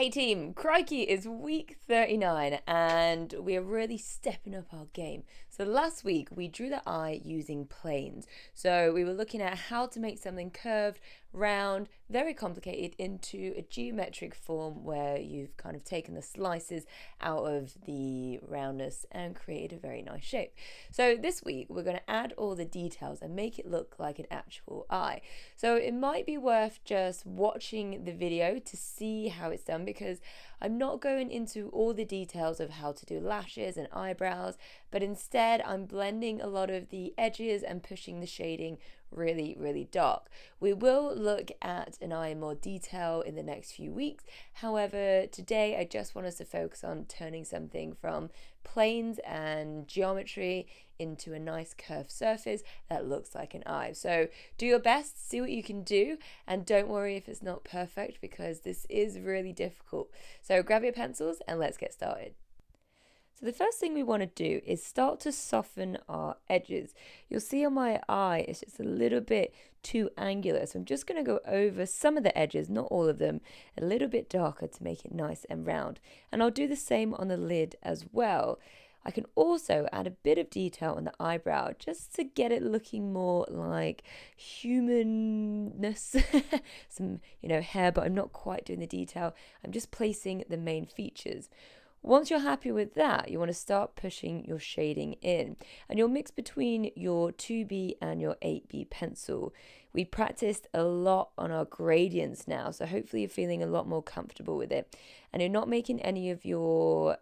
Hey team, crikey, it's week 39 and we are really stepping up our game. So last week we drew the eye using planes. So we were looking at how to make something curved, round, very complicated into a geometric form where you've kind of taken the slices out of the roundness and created a very nice shape. So this week we're going to add all the details and make it look like an actual eye. So it might be worth just watching the video to see how it's done, because I'm not going into all the details of how to do lashes and eyebrows, but instead I'm blending a lot of the edges and pushing the shading really dark. We will look at an eye in more detail in the next few weeks. However, today I just want us to focus on turning something from planes and geometry into a nice curved surface that looks like an eye. So do your best, see what you can do, and don't worry if it's not perfect, because this is really difficult. So grab your pencils and let's get started. So the first thing we want to do is start to soften our edges. You'll see on my eye it's just a little bit too angular, so I'm just going to go over some of the edges, not all of them, a little bit darker to make it nice and round. And I'll do the same on the lid as well. I can also add a bit of detail on the eyebrow just to get it looking more like humanness. Some, hair, but I'm not quite doing the detail. I'm just placing the main features. Once you're happy with that, you want to start pushing your shading in, and you'll mix between your 2B and your 8B pencil. We practiced a lot on our gradients now, so hopefully you're feeling a lot more comfortable with it, and you're not making any of your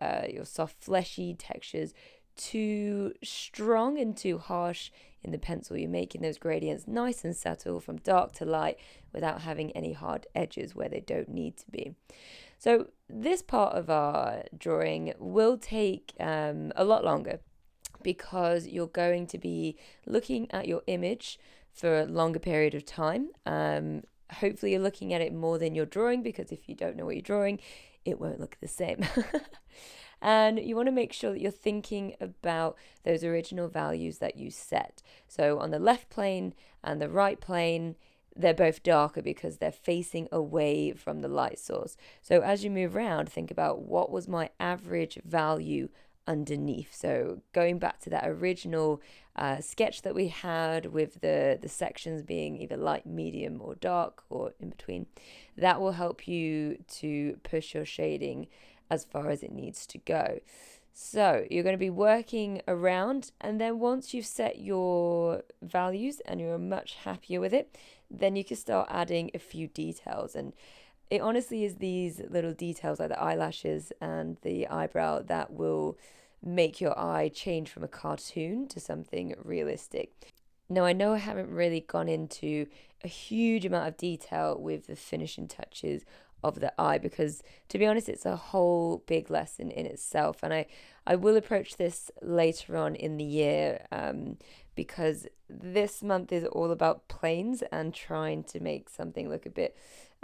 soft fleshy textures too strong and too harsh in the pencil. You're making those gradients nice and subtle from dark to light without having any hard edges where they don't need to be. So this part of our drawing will take a lot longer, because you're going to be looking at your image for a longer period of time. Hopefully you're looking at it more than you're drawing, because if you don't know what you're drawing, it won't look the same. And you want to make sure that you're thinking about those original values that you set. So on the left plane and the right plane, they're both darker because they're facing away from the light source. So as you move around, think about what was my average value underneath. So going back to that original sketch that we had with the sections being either light, medium, or dark, or in between, that will help you to push your shading as far as it needs to go. So you're going to be working around, and then once you've set your values and you're much happier with it, then you can start adding a few details. And it honestly is these little details like the eyelashes and the eyebrow that will make your eye change from a cartoon to something realistic. Now, I know I haven't really gone into a huge amount of detail with the finishing touches of the eye, because to be honest, it's a whole big lesson in itself, and I will approach this later on in the year, because this month is all about planes and trying to make something look a bit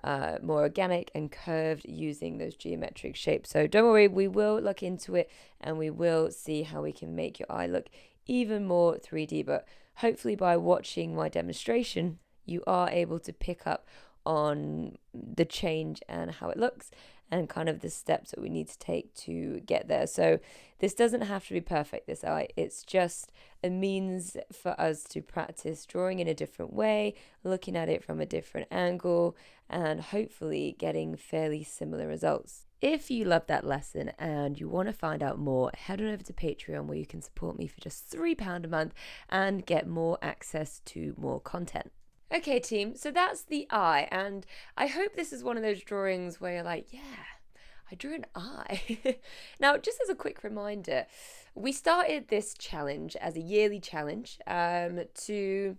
more organic and curved using those geometric shapes. So don't worry, we will look into it and we will see how we can make your eye look even more 3D, but hopefully by watching my demonstration you are able to pick up on the change and how it looks and kind of the steps that we need to take to get there. So this doesn't have to be perfect, this eye. It's just a means for us to practice drawing in a different way, looking at it from a different angle, and hopefully getting fairly similar results. If you love that lesson and you want to find out more, head on over to Patreon, where you can support me for just £3 a month and get more access to more content. Okay, team, so that's the eye, and I hope this is one of those drawings where you're like, yeah, I drew an eye. Now, just as a quick reminder, we started this challenge as a yearly challenge to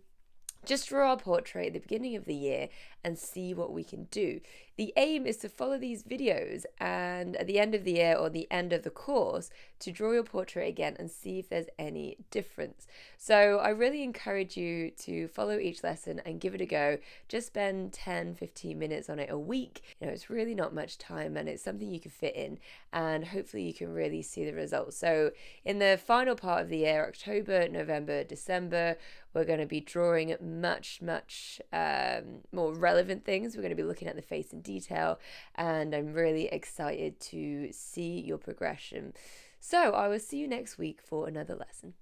just draw our portrait at the beginning of the year and see what we can do. The aim is to follow these videos and at the end of the year or the end of the course to draw your portrait again and see if there's any difference. So I really encourage you to follow each lesson and give it a go. Just spend 10-15 minutes on it a week. It's really not much time, and it's something you can fit in, and hopefully you can really see the results. So in the final part of the year, October, November, December, we're going to be drawing much more relevant relevant things. We're going to be looking at the face in detail, and I'm really excited to see your progression. So I will see you next week for another lesson.